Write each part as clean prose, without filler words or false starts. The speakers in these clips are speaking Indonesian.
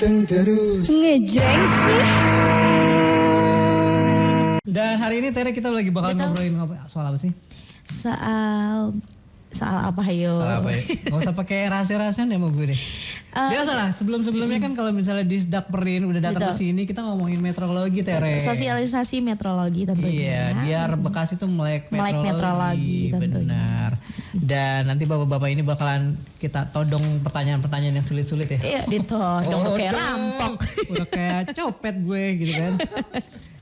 Ganteng terus. Ngejreng sih. Dan hari ini Tere kita lagi bakal ngobrolin soal apa sih? Soal apa ayo? Soal apa ya? Gak usah pakai rahasia-rahasian ya sama gue deh. Biasalah sebelum-sebelumnya kan kalau misalnya Disdakperin udah datang ke sini kita ngomongin meteorologi Tere. Sosialisasi meteorologi tentunya. Iya, biar Bekasi tuh melek meteorologi. tentunya. Benar. Dan nanti bapak-bapak ini bakalan kita todong pertanyaan-pertanyaan yang sulit-sulit ya. Iya, ditodong kayak rampok. Udah kayak copet gue gitu kan.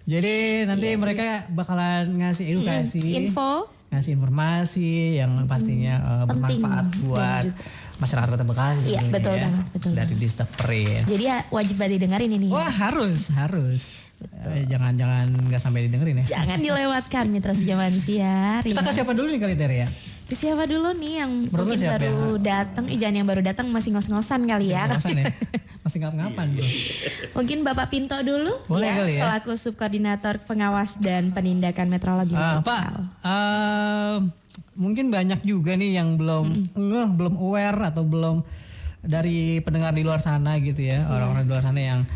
Jadi nanti mereka bakalan ngasih edukasi, ngasih informasi yang pastinya bermanfaat buat masyarakat Kota Bekasi. Iya, betul banget, betul. Dari Disdakperin. Jadi ya wajib banget didengerin ini. Wah, harus. Jangan nggak sampai didengerin ya. Jangan dilewatkan Mitra Sejaman Siar. Kita ke siapa dulu nih kali Tere ya? Ke siapa dulu nih yang Menurut mungkin siapa baru datang? Jangan yang baru datang masih ngos-ngosan kali ya. Ngos-ngosan ya? Masih ngap-ngapan bro. Mungkin Bapak Pinto dulu. Boleh kali ya. Selaku Subkoordinator Pengawas dan Penindakan Meteorologi. Pak, mungkin banyak juga nih yang belum aware atau belum dari pendengar di luar sana gitu ya. Orang-orang di luar sana yang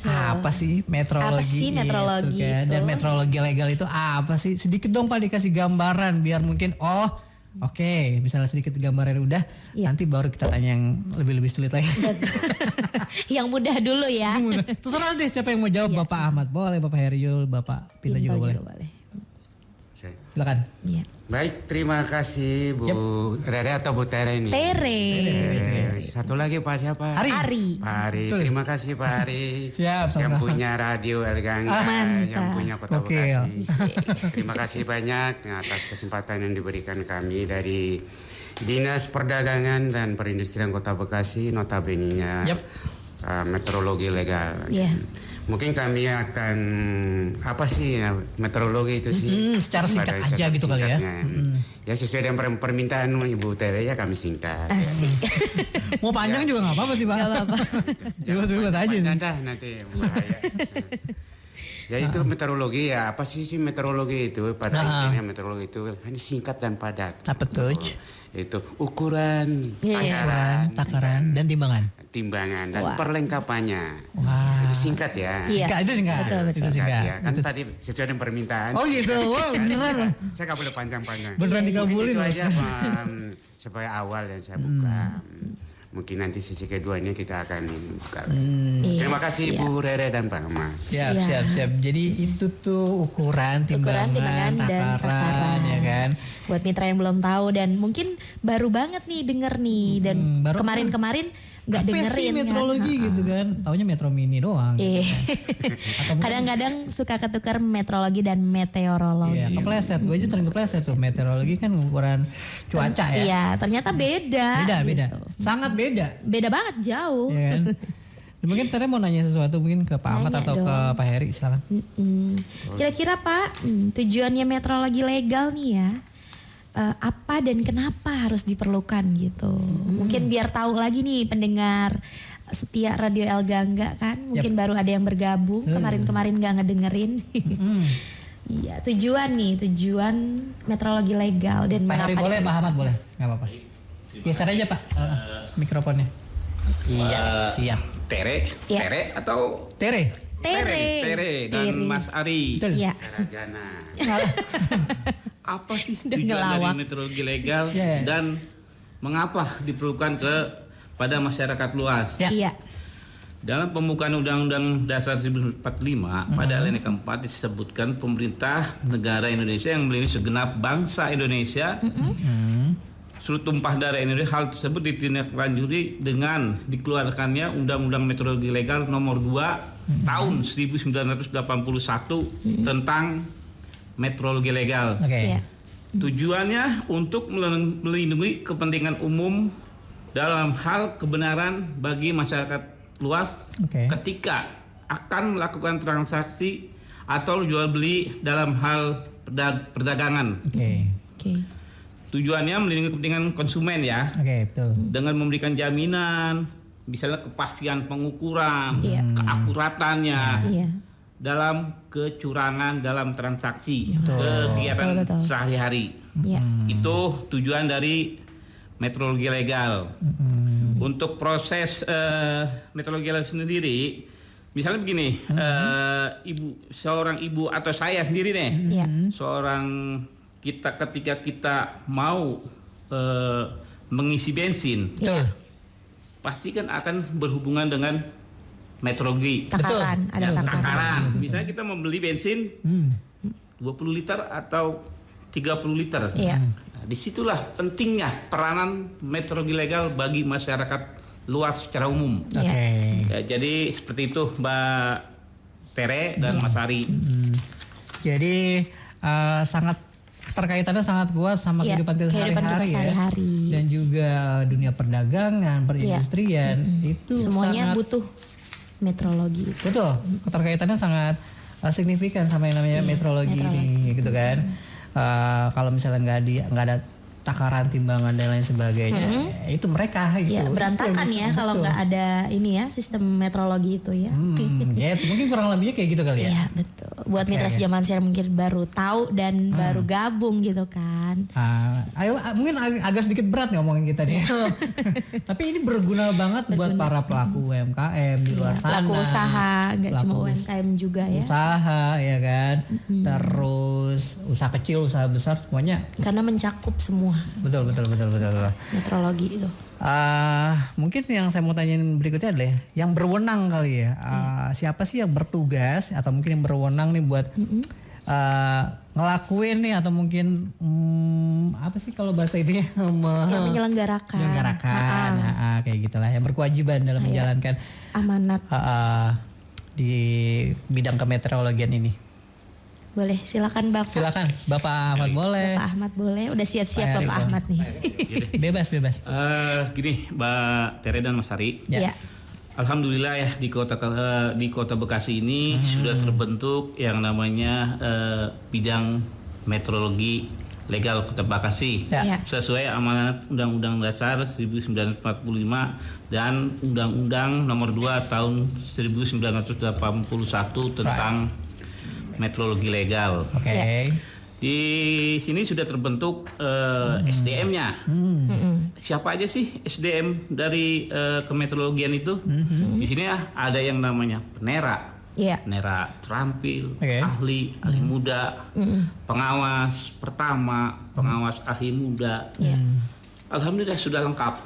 apa sih meteorologi, meteorologi itu kan? Dan meteorologi legal itu apa sih? Sedikit dong Pak dikasih gambaran biar mungkin Oke, misalnya sedikit gambaran udah, nanti baru kita tanya yang lebih sulit lagi. Yang mudah dulu ya. Terserah deh siapa yang mau jawab, Bapak Ahmad boleh, Bapak Heriul, Bapak Pinto juga boleh. Silakan. Ya. Baik, terima kasih Bu Rere atau Bu Tere ini. Tere. Satu lagi Pak siapa? Ari. Pak Ari, terima kasih Pak Ari. Siap, yang punya radio El Gangga, yang punya Kota Bekasi. Terima kasih banyak atas kesempatan yang diberikan kami dari Dinas Perdagangan dan Perindustrian Kota Bekasi, notabene-nya meteorologi legal. Mungkin kami akan apa sih meteorologi itu sih? Secara singkat aja gitu kali ya. Ya sesuai dengan permintaan Ibu Tere ya kami singkat. Asik. Mau panjang juga nggak apa-apa sih Pak. Nggak apa-apa. Bebas aja sih. Dah nanti bahaya. Ya itu meteorologi ya, apa sih meteorologi itu? Pada intinya meteorologi itu hanya singkat dan padat. Apa tuh? Itu ukuran, takaran dan timbangan. Timbangan dan perlengkapannya. Itu singkat ya. Itu singkat. Betul. Itu singkat. Ya. Kan tadi sesuai dengan permintaan. Oh gitu. Wow, beneran. Saya nggak boleh panjang-panjang. Beneran dikabulin. Itu aja supaya awal yang saya buka. Mungkin nanti sisi kedua ini kita akan buka. Terima kasih Bu Rere dan Pak Ahmad. Siap. Jadi itu tuh ukuran, timbangan, takaran ya kan. Buat mitra yang belum tahu dan mungkin baru banget nih denger nih dan kemarin-kemarin nggak dengerin meteorologi kan. gitu kan. Taunya Metro Mini doang. Kadang-kadang suka ketukar meteorologi dan meteorologi. Iya, kepleset. Gue aja sering kepleset tuh. Meteorologi kan ukuran cuaca ya. Iya, ternyata beda. Beda. Gitu. Sangat beda. Beda banget, jauh. Iya kan? Mungkin Tere mau nanya sesuatu mungkin ke Pak Ahmad atau ke Pak Heri, silakan. Kira-kira Pak, tujuannya meteorologi legal nih ya. Apa dan kenapa harus diperlukan gitu. Mungkin biar tahu lagi nih pendengar setia Radio El Gangga kan. Mungkin baru ada yang bergabung, kemarin-kemarin gak ngedengerin. Iya, tujuan meteorologi legal dan Pak Heri boleh, Pak Ahmad boleh, gak apa-apa. Geser aja Pak, mikrofonnya. Iya, siap. Tere atau Tere dan Mas Ari. Iya. Rajana. Apa sih tujuan dari meteorologi legal dan mengapa diperlukan pada masyarakat luas? Iya. Dalam pembukaan Undang-Undang Dasar 1945 pada alinea keempat disebutkan pemerintah negara Indonesia yang melindungi segenap bangsa Indonesia. Seluruh tumpah darah Indonesia. Hal tersebut ditindaklanjuti dengan dikeluarkannya Undang-Undang Meteorologi Legal Nomor 2 tahun 1981 tentang meteorologi legal. Tujuannya untuk melindungi kepentingan umum dalam hal kebenaran bagi masyarakat luas ketika akan melakukan transaksi atau jual beli dalam hal perdagangan. Tujuannya melindungi kepentingan konsumen ya. Betul. Dengan memberikan jaminan, misalnya kepastian pengukuran, keakuratannya. Dalam kecurangan dalam transaksi kegiatan sehari-hari. Itu tujuan dari metrologi legal. Untuk proses metrologi legal sendiri, misalnya begini, seorang ibu atau saya sendiri nih, seorang ketika kita mau mengisi bensin, pasti kan akan berhubungan dengan metrologi. Takaran, ada takaran. Misalnya kita membeli bensin 20 liter atau 30 liter. Nah, disitulah pentingnya peranan metrologi legal bagi masyarakat luas secara umum. Ya, jadi seperti itu Mbak Tere dan Mas Ari. Jadi sangat keterkaitannya sangat kuat sama kehidupan kita sehari-hari dan juga dunia perdagangan, perindustrian itu semuanya sangat, butuh metrologi. Betul, keterkaitannya sangat signifikan sama yang namanya metrologi ini, gitu kan. Kalau misalnya nggak ada takaran, timbangan dan lain sebagainya, itu mereka gitu. Ya, berantakan ya kalau nggak ada ini ya sistem metrologi itu ya. Ya mungkin kurang lebihnya kayak gitu kali ya. Iya betul. Buat mitra zaman share mungkin baru tahu dan baru gabung gitu kan. Ayo mungkin agak sedikit berat ngomongin kita nih. Tapi ini berguna banget buat para pelaku UMKM di luar sana. Pelaku usaha, nggak cuma UMKM juga ya. Usaha ya kan. Terus usaha kecil, usaha besar semuanya. Karena mencakup semua. Betul. Metrologi itu. Mungkin yang saya mau tanyain berikutnya adalah yang berwenang kali ya. Siapa sih yang bertugas atau mungkin yang berwenang nih buat ngelakuin nih atau mungkin apa sih kalau bahasa itu ya? Yang menyelenggarakan. Kayak gitulah yang berkewajiban dalam menjalankan amanat di bidang kemeteorologian ini. Boleh, silakan Bapak. Silakan, Bapak Ahmad boleh. Bapak Ahmad boleh. Udah siap-siap Bapak Ahmad nih. Bebas. Gini, Mbak Tere dan Mas Ari. Ya. Alhamdulillah ya di kota Bekasi ini sudah terbentuk yang namanya bidang metrologi legal Kota Bekasi. Sesuai amanat Undang-Undang Dasar 1945 dan Undang-Undang Nomor 2 Tahun 1981 tentang metrologi legal. Di sini sudah terbentuk SDM-nya. Siapa aja sih SDM dari kemetrologian itu? Di sini ada yang namanya penera, penera terampil, ahli muda, pengawas pertama, pengawas ahli muda. Alhamdulillah sudah lengkap.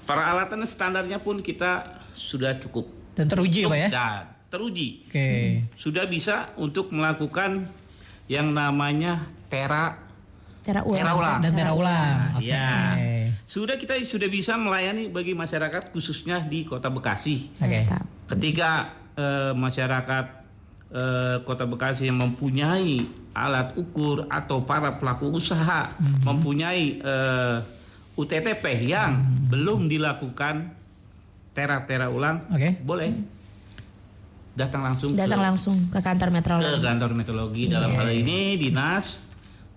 Peralatan standarnya pun kita sudah cukup. Dan teruji Pak ya? Teruji. Sudah bisa untuk melakukan yang namanya tera ulang. Kita sudah bisa melayani bagi masyarakat khususnya di Kota Bekasi. Ketika masyarakat Kota Bekasi yang mempunyai alat ukur atau para pelaku usaha mempunyai UTTP yang belum dilakukan tera ulang, boleh datang langsung ke kantor metrologi. Dalam hal ini Dinas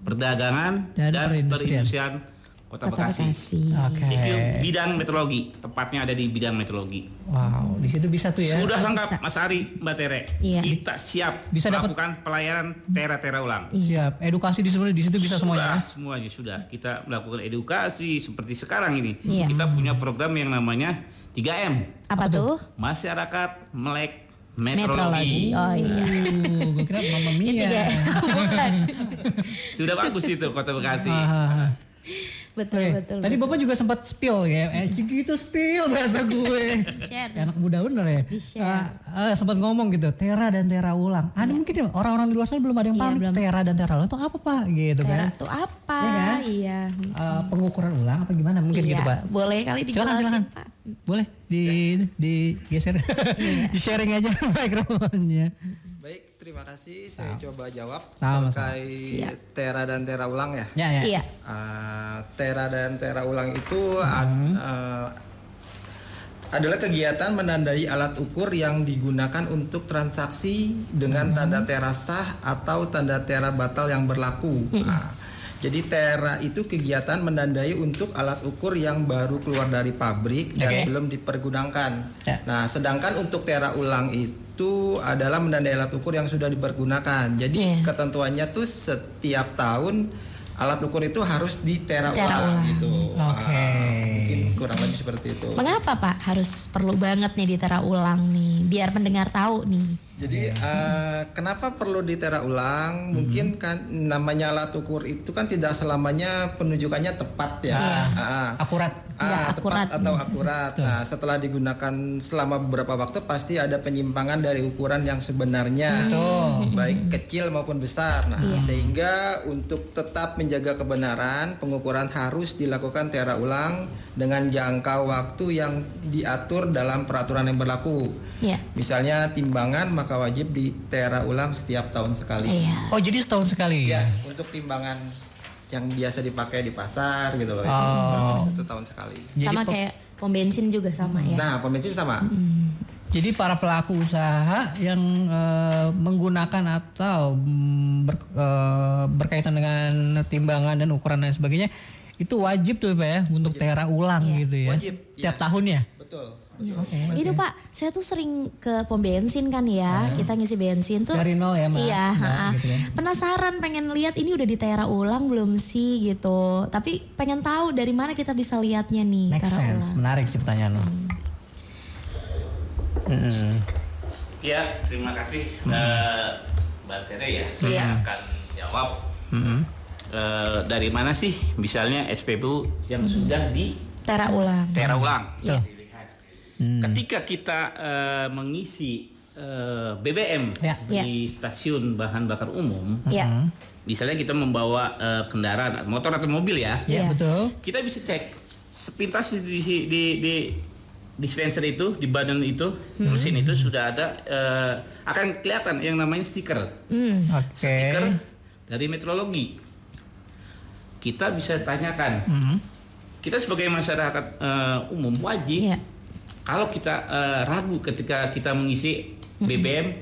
Perdagangan dan Perindustrian Kota Bekasi. Itu bidang metrologi, tepatnya ada di bidang metrologi. Wow, di situ bisa tuh ya. Sudah lengkap Mas Ari, Mbak Tere. Kita siap bisa melakukan pelayanan tera ulang. Siap. Edukasi di situ bisa semuanya. Semuanya sudah. Kita melakukan edukasi seperti sekarang ini. Kita punya program yang namanya 3M. Apa tuh? Masyarakat melek metrologi. Gue kira Mama Mia. Sudah bagus itu Kota Bekasi. Betul. Tadi Bapak juga sempat spill ya. Gitu spill bahasa gue. Anak muda bener ya. Sempat ngomong gitu, tera dan tera ulang. Ada mungkin ya orang-orang di luar sana belum ada yang paham tera dan tera ulang itu apa Pak gitu tera kan. Itu apa? Iya. Pengukuran ulang apa gimana mungkin gitu Pak. Boleh kali dijelasin silakan. Pak. Boleh digeser. Di sharing aja mikrofonnya. Baik, terima kasih. Saya coba jawab terkait tera dan tera ulang ya. Iya. Tera dan tera ulang itu adalah kegiatan menandai alat ukur yang digunakan untuk transaksi dengan tanda tera sah atau tanda tera batal yang berlaku. Jadi tera itu kegiatan menandai untuk alat ukur yang baru keluar dari pabrik dan belum dipergunakan. Nah, sedangkan untuk tera ulang itu adalah menandai alat ukur yang sudah dipergunakan. Jadi ketentuannya tuh setiap tahun alat ukur itu harus ditera Tera ulang ulang. gitu. Oke. Mungkin kurang lebih seperti itu. Mengapa Pak harus perlu banget nih ditera ulang nih, biar pendengar tahu nih? Jadi kenapa perlu ditera ulang? Mungkin kan namanya alat ukur itu kan tidak selamanya penunjukannya tepat ya. Akurat. Tepat akurat. atau akurat. Nah, setelah digunakan selama beberapa waktu pasti ada penyimpangan dari ukuran yang sebenarnya, baik kecil maupun besar. Nah, sehingga untuk tetap menjaga kebenaran, pengukuran harus dilakukan tera ulang dengan jangka waktu yang diatur dalam peraturan yang berlaku. Iya. Misalnya timbangan maka wajib ditera ulang setiap tahun sekali. Iya. Oh, jadi setahun sekali. Ya, untuk timbangan yang biasa dipakai di pasar gitu loh. Oh. Itu 1 tahun sekali. Jadi Sama kayak pom bensin juga sama ya. Nah, pom bensin sama. Jadi para pelaku usaha yang menggunakan atau berkaitan dengan timbangan dan ukuran dan sebagainya itu wajib tuh Pak ya untuk tera ulang gitu ya. Wajib, Tiap tahun ya. Betul. Itu Pak, saya tuh sering ke pom bensin kan ya, kita ngisi bensin tuh. Dari nol ya Mas. Iya, Nah, gitu kan. penasaran pengen lihat ini udah ditera ulang belum sih gitu. Tapi pengen tahu dari mana kita bisa lihatnya nih Make tera sense. ulang. Menarik sih pertanyaan lo. Ya, terima kasih Mbak Tere ya. Saya akan jawab. Dari mana sih misalnya SPBU yang sudah di Tera ulang. tera ulang? Iya. Ketika kita mengisi BBM Ya. di stasiun bahan bakar umum, Iya. misalnya kita membawa kendaraan, motor atau mobil ya, Ya, Iya. betul. kita bisa cek sepintas di dispenser itu, di badan itu, mesin itu sudah ada, akan kelihatan yang namanya stiker. Oke. Stiker dari metrologi. Kita bisa tanyakan. Kita sebagai masyarakat umum wajib, Iya. kalau kita ragu ketika kita mengisi BBM,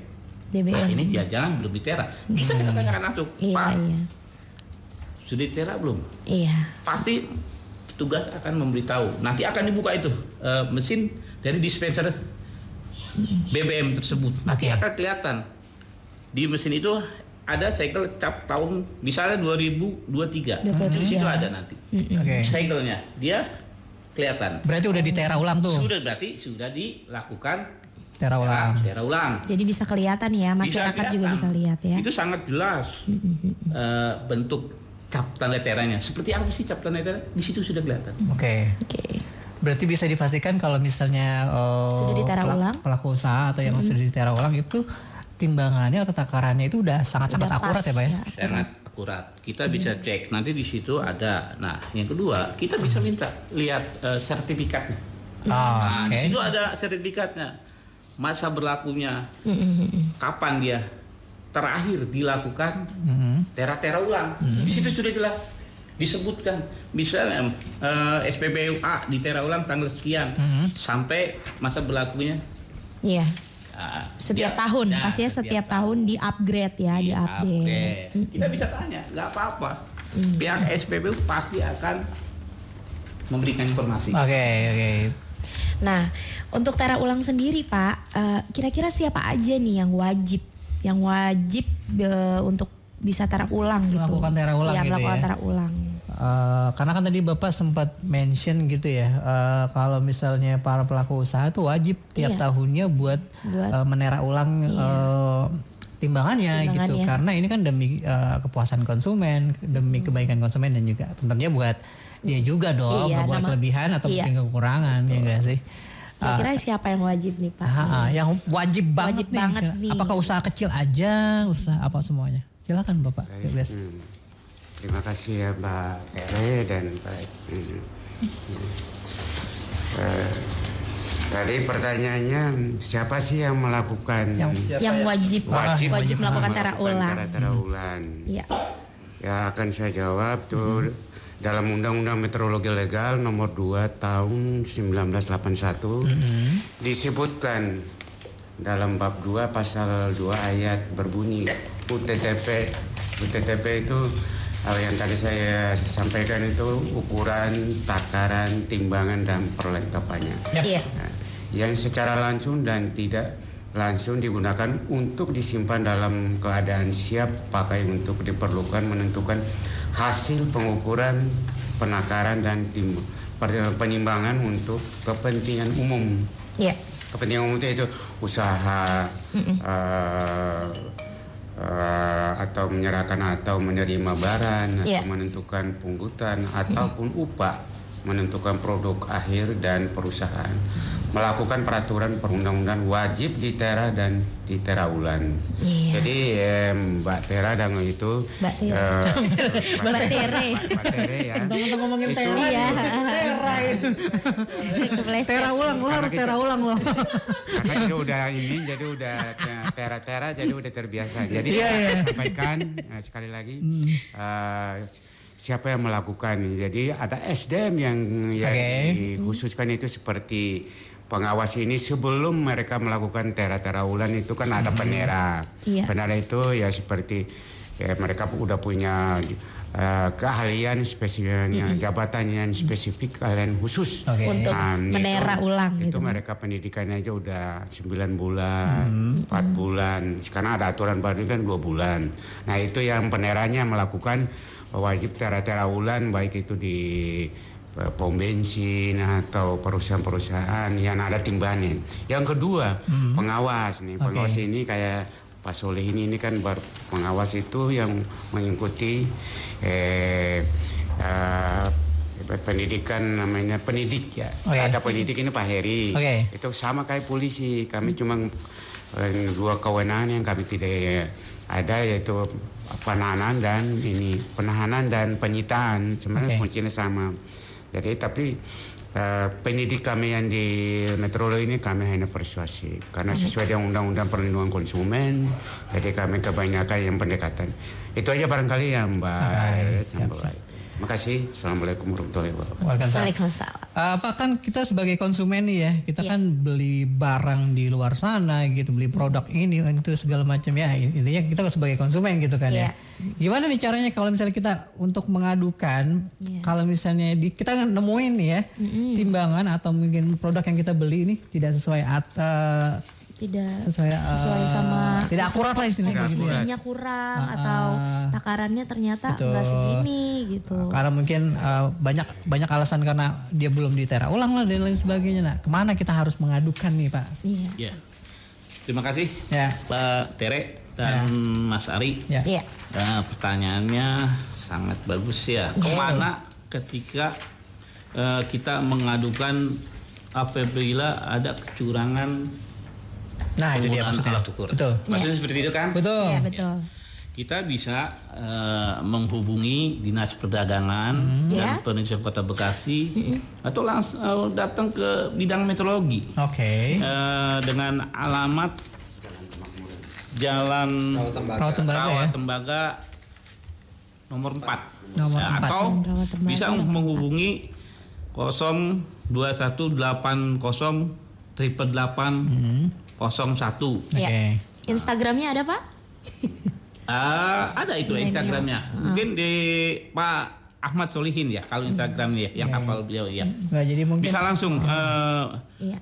BBM. ini jangan belum ditera. Bisa kita tanyakan langsung, Iya, Pak, iya. sudah ditera belum? Iya. Pasti petugas akan memberitahu. Nanti akan dibuka itu mesin dari dispenser BBM tersebut. Nanti Oke. akan kelihatan di mesin itu ada segel cap tahun misalnya 2023. Di situ ada nanti Oke. segelnya. Dia kelihatan. Berarti udah ditera ulang tuh. Sudah dilakukan Tera ulang. tera ulang. Jadi bisa kelihatan ya, masyarakat juga bisa lihat ya. Itu sangat jelas bentuk cap tanda teranya. Seperti apa sih cap tanda tera? Di situ sudah kelihatan. Oke. Oke. Berarti bisa dipastikan kalau misalnya Sudah ditera ulang? pelaku usaha atau yang sudah ditera ulang itu timbangannya atau takarannya itu udah sangat-sangat Udah akurat pas ya Pak ya? Sangat akurat. Kita bisa cek. Nanti di situ ada. Nah, yang kedua, kita bisa minta lihat sertifikatnya. Nah, Oke. di situ ada sertifikatnya. Masa berlakunya. Kapan dia terakhir dilakukan tera ulang. Di situ sudah jelas disebutkan. Misalnya SPBU A ditera ulang tanggal sekian sampai masa berlakunya. Iya. Nah, Setiap dia- tahun, nah, pastinya setiap tahun di-upgrade ya, di-update. Kita bisa tanya, nggak apa-apa. Pihak SPBU pasti akan memberikan informasi. Oke. Nah, untuk tera ulang sendiri Pak, kira-kira siapa aja nih yang wajib untuk bisa tera ulang gitu? Melakukan tera ulang Iya, gitu melakukan ya. tera ulang. Karena kan tadi Bapak sempat mention gitu ya, kalau misalnya para pelaku usaha tuh wajib tiap Iya. tahunnya buat menera ulang timbangannya gitu. Timbangannya. Karena ini kan demi kepuasan konsumen, demi kebaikan konsumen dan juga tentunya buat dia juga dong, Iya, nggak buat nama- kelebihan atau iya. mungkin kekurangan ya enggak sih? Kira-kira siapa yang wajib nih Pak? Yang wajib banget Wajib banget nih. Apakah usaha kecil aja, usaha apa semuanya? Silakan Bapak. Bebas. Terima kasih ya Mbak Tere dan Pak. Tadi pertanyaannya siapa sih yang melakukan Yang wajib melakukan tera ulang. tera ulang? Iya. Ya akan saya jawab tuh dalam Undang-Undang Meteorologi Legal nomor 2 tahun 1981 disebutkan dalam bab 2 pasal 2 ayat berbunyi UTTP. UTTP itu yang tadi saya sampaikan itu ukuran, takaran, timbangan dan perlengkapannya. Iya. Nah, yang secara langsung dan tidak langsung digunakan untuk disimpan dalam keadaan siap pakai untuk diperlukan menentukan hasil pengukuran, penakaran dan penimbangan untuk kepentingan umum. Ya. Kepentingan umum itu usaha atau menyerahkan atau menerima barang atau menentukan pungutan ataupun upah, menentukan produk akhir dan perusahaan, melakukan peraturan perundang-undangan wajib di Tera dan di Tera Ulan. Jadi Mbak Tera dan itu Mbak Tere. Mbak Tere ya. Untuk ngomongin Itu- Tera, Iya. Tera itu. Tera ulang lo harus Tera ulang lo. Karena itu udah ini jadi udah Tera jadi udah terbiasa. Jadi Iya, saya iya. sampaikan sekali lagi siapa yang melakukan. Jadi ada SDM yang dikhususkan itu seperti pengawas ini sebelum mereka melakukan Tera Ulan itu kan ada penera. Iya. Penera itu ya seperti mereka udah punya keahlian spesifiknya, jabatan yang spesifik, kalian khusus. Untuk menera ulang itu gitu. mereka pendidikannya aja udah 9 bulan, 4 bulan. Sekarang ada aturan baru kan 2 bulan. Nah itu yang peneranya melakukan wajib Tera Ulan, baik itu di pom bensin atau perusahaan-perusahaan yang ada timbangan. Yang kedua pengawas nih, pengawas ini kayak Pak Soleh ini kan pengawas itu yang mengikuti pendidikan namanya pendidik ya. Ada pendidik ini Pak Heri. Itu sama kayak polisi. Kami cuma 2 kewenangan yang kami tidak ada, yaitu penahanan dan penyitaan. Sebenarnya fungsinya sama. Jadi tapi pendidik kami yang di meteorologi ini kami hanya persuasif karena sesuai dengan Undang-Undang Perlindungan Konsumen. Jadi kami kebanyakan yang pendekatan. Itu aja barangkali ya Mbak. Terima kasih. Assalamualaikum warahmatullahi wabarakatuh. Waalaikumsalam. Apa kan kita sebagai konsumen nih ya, kita kan beli barang di luar sana gitu, beli produk ini itu segala macam ya. Intinya kita sebagai konsumen gitu kan ya. Gimana nih caranya kalau misalnya kita untuk mengadukan kalau misalnya kita nemuin nih ya timbangan atau mungkin produk yang kita beli ini tidak sesuai sesuai sama tidak akurat lah istilahnya gitu ya. Posisinya kurang atau takarannya ternyata nggak segini gitu. Karena mungkin banyak alasan karena dia belum di Tera ulang lah dan lain sebagainya. Nah, kemana kita harus mengadukan nih Pak? Iya. Ya. Terima kasih Pak Tere dan Mas Ari. Iya. Pertanyaannya sangat bagus ya. Kemana ketika kita mengadukan apabila ada kecurangan Nah, itu dia penggunaan maksudnya. alat ukur? Betul. Maksudnya seperti itu kan? Betul. Iya, betul. Kita bisa menghubungi Dinas Perdagangan dan Perindustrian Kota Bekasi atau langsung datang ke bidang meteorologi dengan alamat Jalan Rawat Tembaga nomor 4. Atau bisa menghubungi 0218088801. Ya. Instagramnya ada Pak? Ada itu Instagramnya. Mungkin di Pak Ahmad Solihin ya kalau Instagramnya yang hafal beliau ya. Nah, jadi mungkin Bisa langsung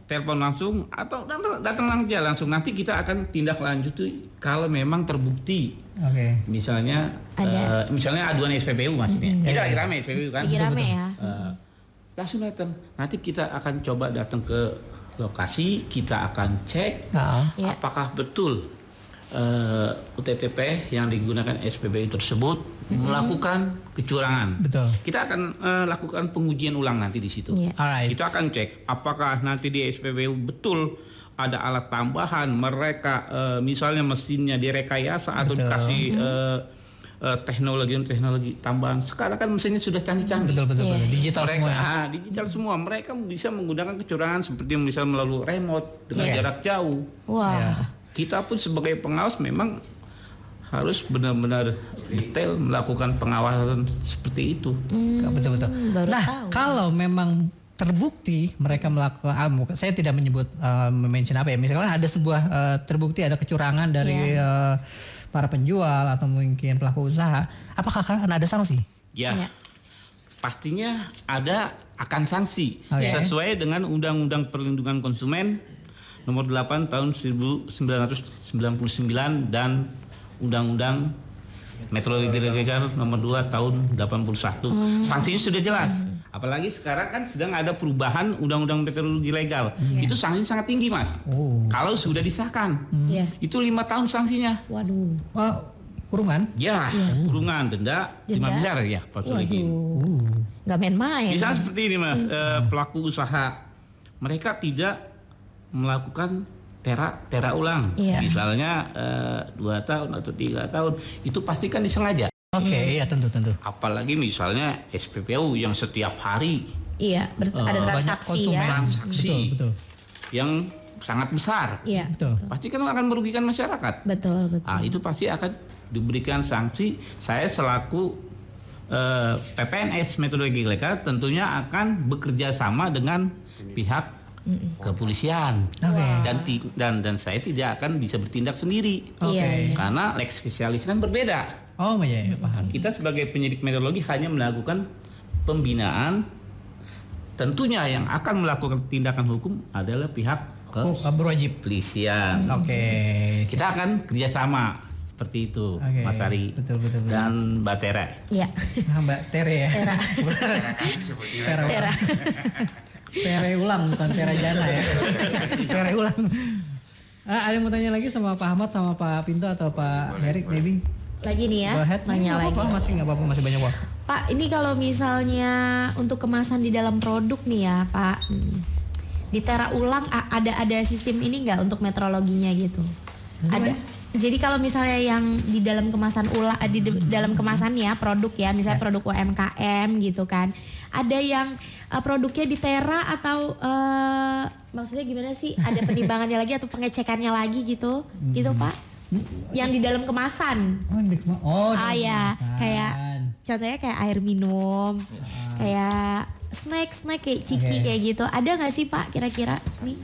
telepon langsung atau datang langsung. Nanti kita akan tindak lanjuti kalau memang terbukti. Misalnya misalnya aduan SPBU maksudnya. Kita lagi rame SPBU kan. Lagi rame ya. Langsung datang. Nanti kita akan coba datang ke lokasi, kita akan cek apakah betul UTTP yang digunakan SPBU tersebut melakukan kecurangan. Betul. Kita akan lakukan pengujian ulang nanti di situ. Kita akan cek apakah nanti di SPBU betul ada alat tambahan, mereka misalnya mesinnya direkayasa atau dikasih teknologi tambahan. Sekarang kan mesinnya sudah canggih-canggih. Betul. Digital Mereka, semua. digital semua. Mereka bisa menggunakan kecurangan seperti misalnya melalui remote dengan jarak jauh. Kita pun sebagai pengawas memang harus benar-benar detail melakukan pengawasan seperti itu. Betul. Nah, kalau memang terbukti mereka melakukan, saya tidak menyebut mention apa ya. Misalnya ada sebuah terbukti ada kecurangan dari para penjual atau mungkin pelaku usaha, apakah akan ada sanksi? Pastinya akan sanksi sesuai dengan Undang-Undang Perlindungan Konsumen Nomor 8 tahun 1999 dan Undang-Undang Metrologi Legal Nomor 2 tahun 81. Sanksinya sudah jelas. Apalagi sekarang kan sedang ada perubahan Undang-Undang Metrologi Legal. Itu sanksinya sangat tinggi, Mas. Kalau sudah disahkan. Itu 5 tahun sanksinya. Waduh. Kurungan? Ya, kurungan, denda 5 miliar ya Pak Suliki. Nggak main-main. Misalnya seperti ini, Mas, pelaku usaha mereka tidak melakukan tera ulang. Misalnya 2 tahun atau 3 tahun, itu pasti kan disengaja. Oke, iya tentu. Apalagi misalnya SPPU yang setiap hari Iya, ada transaksi ya. Transaksi Betul. yang sangat besar. Iya. Betul. Pasti kan akan merugikan masyarakat. Betul. Itu pasti akan diberikan sanksi. Saya selaku PPNS Metrologi Legal tentunya akan bekerja sama dengan pihak kepolisian. Dan saya tidak akan bisa bertindak sendiri. Karena lex spesialis kan berbeda. Iya, paham. Kita sebagai penyidik meteorologi hanya melakukan pembinaan. Tentunya yang akan melakukan tindakan hukum adalah pihak berwajib. kepolisian. Kita akan kerjasama seperti itu, Mas Ari. Betul. Dan Mbak Tera. Iya. Mbak Tere ya. Tera. Tere ulang bukan Tera Jana ya. Tere ulang. Ada yang mau tanya lagi sama Pak Ahmad sama Pak Pinto atau Pak Erik maybe? Lagi nih ya. Nanya lagi. Masih nggak apa-apa, masih banyak waktu. Pak, ini kalau misalnya untuk kemasan di dalam produk nih ya, Pak. Di tera ulang ada sistem ini nggak untuk metrologinya gitu? Ada. Jadi kalau misalnya yang di dalam kemasan di dalam kemasan ya produk ya, misalnya produk UMKM gitu kan, ada yang produknya di tera atau maksudnya gimana sih? Ada penimbangannya lagi atau pengecekannya lagi gitu, gitu Pak? Yang di dalam kemasan. Ya, kayak contohnya kayak air minum, kayak snack kayak ciki kayak gitu. Ada nggak sih Pak kira-kira nih?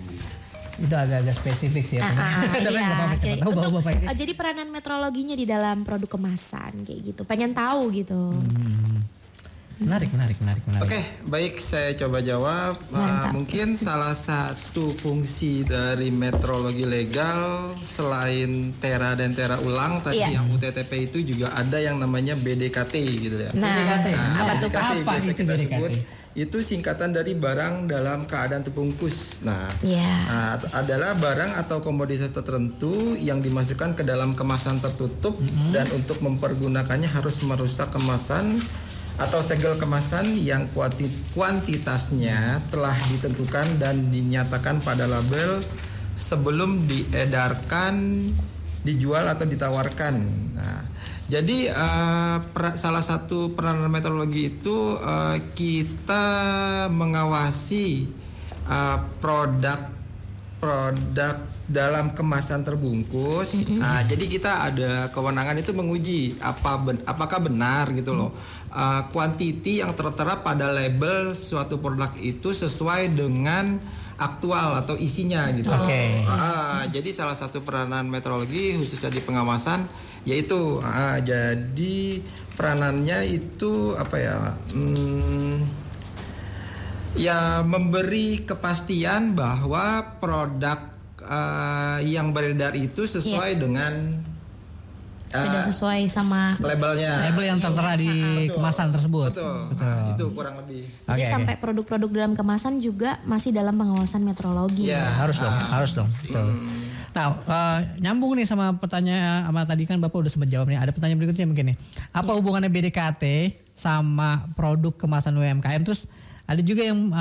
Itu agak spesifik sih ya. Jadi peranan metrologinya di dalam produk kemasan kayak gitu. Pengen tahu gitu. Menarik. Oke, baik, saya coba jawab. Mungkin salah satu fungsi dari metrologi legal selain tera dan tera ulang tadi yang UTTP itu juga ada yang namanya BDKT gitu ya. BDKT biasa kita sebut itu singkatan dari barang dalam keadaan terbungkus. Adalah barang atau komoditas tertentu yang dimasukkan ke dalam kemasan tertutup dan untuk mempergunakannya harus merusak kemasan atau segel kemasan yang kuantitasnya telah ditentukan dan dinyatakan pada label sebelum diedarkan, dijual atau ditawarkan. Jadi salah satu peranan metrologi itu kita mengawasi produk dalam kemasan terbungkus. Jadi kita ada kewenangan itu menguji apakah benar gitu loh. Kuantiti yang tertera pada label suatu produk itu sesuai dengan aktual atau isinya gitu. Jadi salah satu peranan metrologi khususnya di pengawasan yaitu jadi peranannya itu ya memberi kepastian bahwa produk yang beredar itu sesuai dengan tidak sesuai sama labelnya. Label yang tertera di kemasan tersebut. Betul. Itu kurang lebih. Jadi sampai produk-produk dalam kemasan juga masih dalam pengawasan metrologi. Ya, harus dong. Betul. Nah, nyambung nih sama pertanyaan sama tadi kan Bapak udah sempat jawab nih. Ada pertanyaan berikutnya mungkin nih. Apa hubungannya BDKT sama produk kemasan UMKM? Terus ada juga yang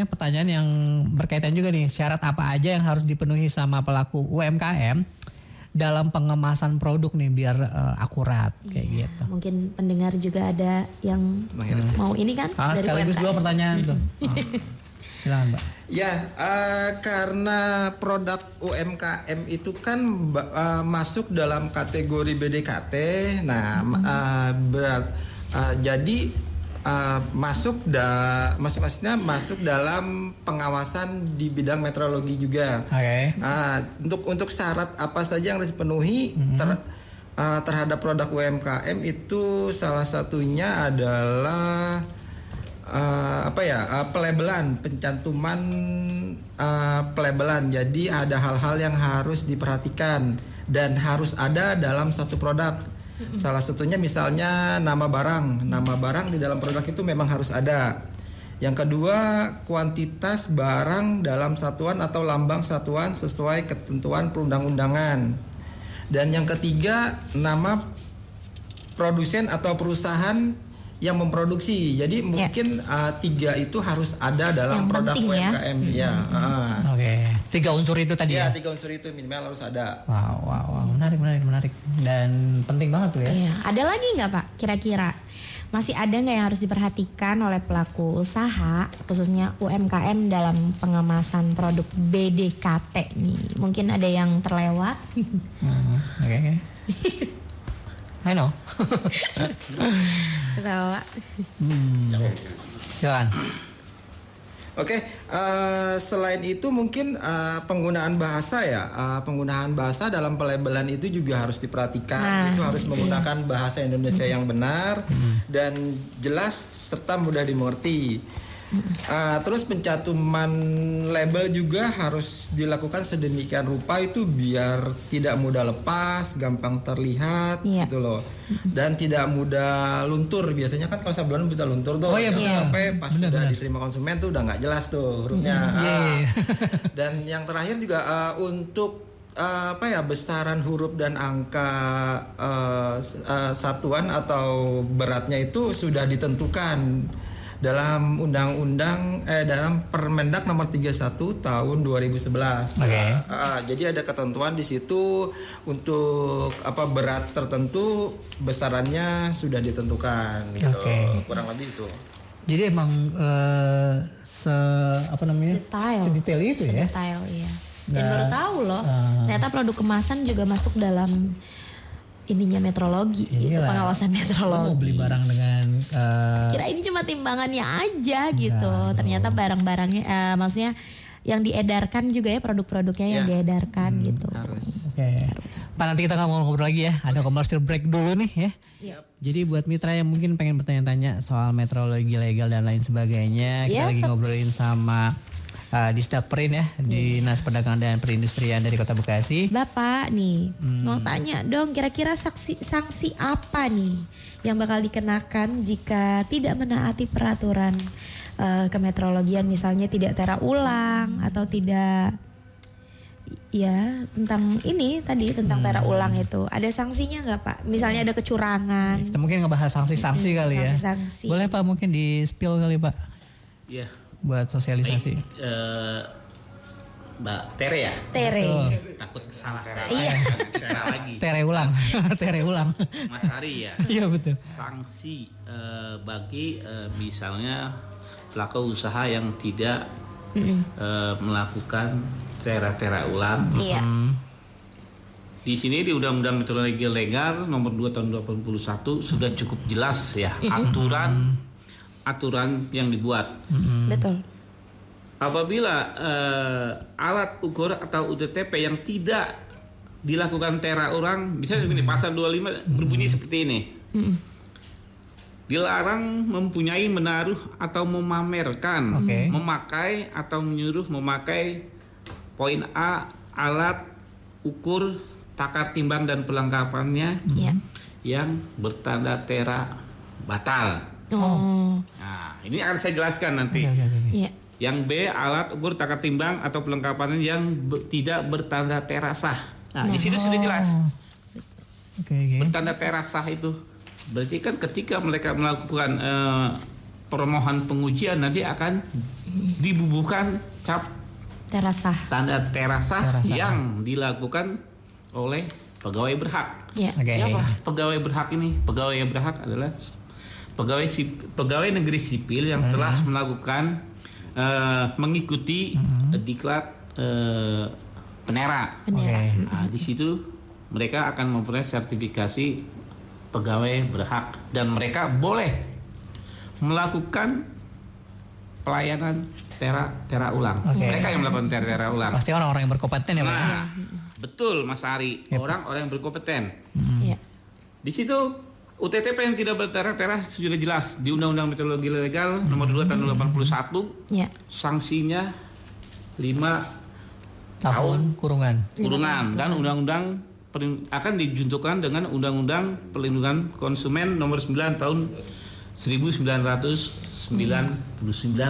pertanyaan yang berkaitan juga nih, syarat apa aja yang harus dipenuhi sama pelaku UMKM dalam pengemasan produk nih biar akurat kayak gitu. Mungkin pendengar juga ada yang mau ini kan dari sekaligus UMKM. 2 pertanyaan tuh. Silakan Mbak. Ya, karena produk UMKM itu kan masuk dalam kategori BDKT. Nah, jadi maksudnya masuk dalam pengawasan di bidang metrologi juga. Untuk syarat apa saja yang harus dipenuhi terhadap produk UMKM itu salah satunya adalah pelabelan, pencantuman pelabelan. Jadi ada hal-hal yang harus diperhatikan dan harus ada dalam satu produk. Salah satunya misalnya nama barang. Nama barang di dalam produk itu memang harus ada. Yang kedua, kuantitas barang dalam satuan atau lambang satuan sesuai ketentuan perundang-undangan. Dan yang ketiga, nama produsen atau perusahaan yang memproduksi. Jadi mungkin 3 itu harus ada dalam yang produk UMKM. Oke. 3 unsur itu tadi ya? 3 unsur itu minimal harus ada. Wow. Menarik. Dan penting banget tuh ya. Iya. Ada lagi nggak Pak kira-kira? Masih ada nggak yang harus diperhatikan oleh pelaku usaha, khususnya UMKM dalam pengemasan produk BDKT nih? Mungkin ada yang terlewat. Oke. I know. Ketawa. Silakan. Oke, selain itu mungkin penggunaan bahasa ya, penggunaan bahasa dalam pelabelan itu juga harus diperhatikan. Itu harus menggunakan bahasa Indonesia yang benar dan jelas serta mudah dimengerti. Terus pencantuman label juga harus dilakukan sedemikian rupa itu biar tidak mudah lepas, gampang terlihat gitu loh. Dan tidak mudah luntur. Biasanya kan kalau sablonan bisa luntur tuh. Sampai pas sudah diterima konsumen tuh udah nggak jelas tuh hurufnya. Dan yang terakhir juga untuk besaran huruf dan angka satuan atau beratnya itu sudah ditentukan dalam dalam Permendak nomor 31 tahun 2011. Jadi ada ketentuan di situ untuk berat tertentu besarannya sudah ditentukan gitu. Kurang lebih itu. Jadi emang sedetail itu ya. Sedetail, iya. Dan baru tahu loh, ternyata produk kemasan juga masuk dalam ininya metrologi gitu, pengawasan metrologi. Mau beli barang dengan kirain cuma timbangannya aja gitu. Ternyata barang-barangnya maksudnya yang diedarkan juga ya, produk-produknya yang diedarkan gitu. Harus. Pak, nanti kita ngobrol lagi ya. Ada commercial break dulu nih ya. Siap. Jadi buat mitra yang mungkin pengen bertanya-tanya soal metrologi legal dan lain sebagainya, kita lagi ngobrolin sama Disdapperin ya, Dinas Perdagangan dan Perindustrian dari Kota Bekasi. Bapak nih mau tanya dong, kira-kira sanksi apa nih yang bakal dikenakan jika tidak menaati peraturan kemetrologian, misalnya tidak tera ulang atau tidak tentang ini tadi, tentang tera ulang itu. Ada sanksinya nggak Pak? Misalnya ada kecurangan. Kita mungkin ngebahas sanksi-sanksi kali ya. Sanksi. Boleh Pak, mungkin di spill kali Pak. Iya. Buat sosialisasi. Mbak Tere ya? Tere. Takut salah. Iya. Lagi. Tere ulang. Mas Hari ya. Iya betul. Sanksi bagi misalnya pelaku usaha yang tidak melakukan tera ulang. Iya. Di sini di Undang-Undang Metrologi Legal nomor 2 tahun 81 sudah cukup jelas ya aturan yang dibuat. Betul. Apabila alat ukur atau UTTP yang tidak dilakukan tera ulang, bisa seperti pasal 25 berbunyi seperti ini. Dilarang mempunyai, menaruh atau memamerkan, memakai atau menyuruh memakai poin A alat ukur, takar timbang dan perlengkapannya yang bertanda tera batal. Nah, ini akan saya jelaskan nanti. Yang B, alat ukur, takar timbang atau perlengkapannya yang tidak bertanda tera sah. Nah, di situ sudah jelas. Bertanda tera sah itu berarti kan ketika mereka melakukan permohonan pengujian nanti akan dibubuhkan cap tera sah. Tanda tera sah yang dilakukan oleh pegawai berhak. Siapa pegawai berhak ini? Pegawai berhak adalah pegawai negeri sipil yang telah melakukan mengikuti diklat penera. Nah, di situ mereka akan memperoleh sertifikasi pegawai berhak dan mereka boleh melakukan pelayanan tera ulang. Mereka yang melakukan tera ulang. Pasti orang-orang yang berkompeten ya Pak. Betul Mas Ari, orang-orang yang berkompeten. Iya. Di situ UTTP yang tidak bertera-tera sudah jelas di Undang-Undang Meteorologi Legal nomor 2 tahun 81. Ya. Sanksinya 5 tahun kurungan. dan undang-undang akan dijuntukan dengan Undang-Undang Perlindungan Konsumen nomor 9 tahun 1999.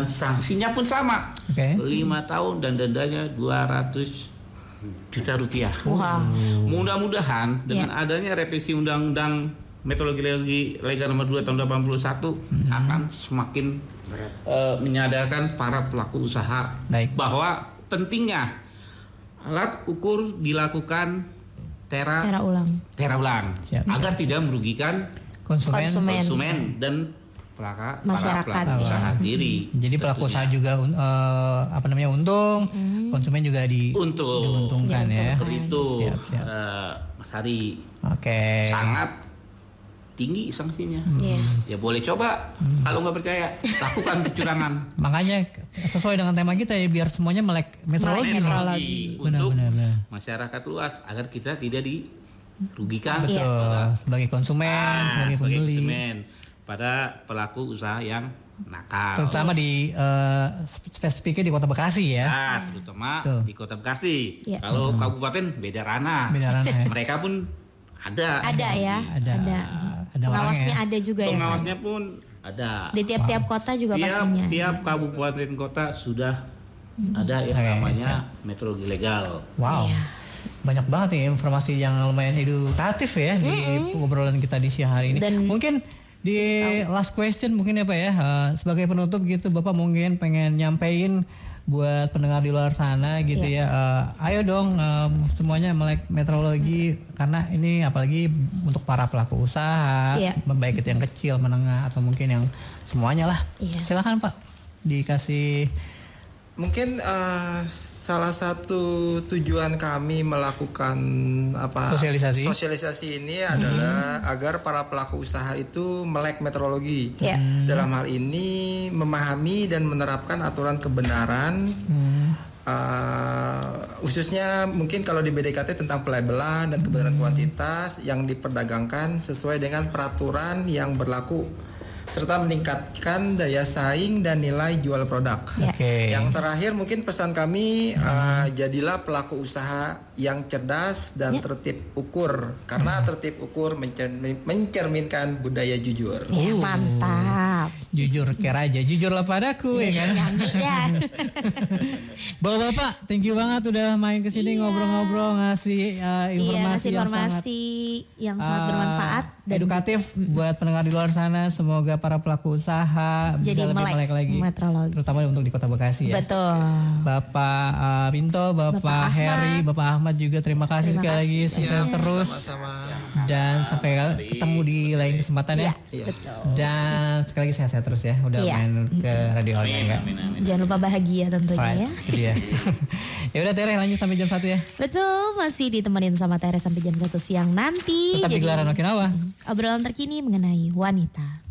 Sanksinya pun sama. 5 tahun dan dendanya 200 juta rupiah. Wow. Mudah-mudahan dengan adanya revisi Undang-Undang Meteorologi Legal nomor 2 tahun 81 akan semakin menyadarkan para pelaku usaha bahwa pentingnya alat ukur dilakukan tera ulang agar tidak merugikan konsumen dan para pelaku usaha sendiri. Jadi pelaku usaha juga untung, konsumen juga diuntungkan ya. Seperti itu, siap. Mas Hari. Oke. Sangat tinggi sanksinya. Ya boleh coba. Kalau nggak percaya, lakukan kecurangan. Makanya sesuai dengan tema kita ya, biar semuanya melek meteorologi. Untuk Benar. masyarakat luas agar kita tidak dirugikan. Betul. Sebagai konsumen, sebagai pembeli. Pada pelaku usaha yang nakal. Terutama di spesifiknya di Kota Bekasi ya. Terutama di Kota Bekasi. Kalau kabupaten beda ranah. Ya. Mereka pun ada ya. Ada pengawasnya ada juga ya. Pengawasnya pun ada. Di tiap-tiap kota juga pastinya. Tiap kabupaten kota sudah ada yang namanya meteorologi legal. Wow. Banyak banget nih informasi yang lumayan edukatif ya di obrolan kita di siang hari ini. Dan mungkin di last question mungkin ya Pak ya, sebagai penutup gitu Bapak mungkin pengen nyampein buat pendengar di luar sana gitu ya, ayo dong semuanya melek meteorologi karena ini apalagi untuk para pelaku usaha, baik itu yang kecil, menengah atau mungkin yang semuanya lah. Silakan Pak dikasih. Mungkin salah satu tujuan kami melakukan sosialisasi ini adalah agar para pelaku usaha itu melek meteorologi. Dalam hal ini memahami dan menerapkan aturan kebenaran, khususnya mungkin kalau di BDKT tentang pelabelan dan kebenaran kuantitas yang diperdagangkan sesuai dengan peraturan yang berlaku, serta meningkatkan daya saing dan nilai jual produk. Yang terakhir mungkin pesan kami, jadilah pelaku usaha yang cerdas dan tertib ukur, karena tertib ukur mencerminkan budaya jujur. Mantap. Jujur kayak raja, jujurlah padaku ya kan. Bapak-bapak, thank you banget udah main ke sini ngobrol-ngobrol, ngasih informasi yang sangat bermanfaat dan edukatif buat pendengar di luar sana. Semoga para pelaku usaha jadi bisa lebih melek lagi, terutama untuk di Kota Bekasi ya. Betul. Bapak Pinto, Bapak Heri, Bapak Ahmad juga terima kasih sekali lagi, sukses terus. Sama-sama. Dan sampai ketemu di lain kesempatan ya. Dan sekali lagi sehat-sehat terus ya. Udah main ke Radio Olga. Jangan lupa bahagia tentunya ya. Itu dia. Ya udah Tere, lanjut sampai jam 1 ya. Betul, masih ditemenin sama Tere sampai jam 1 siang nanti. Tetap di Gelaran Okinawa. Obrolan terkini mengenai wanita.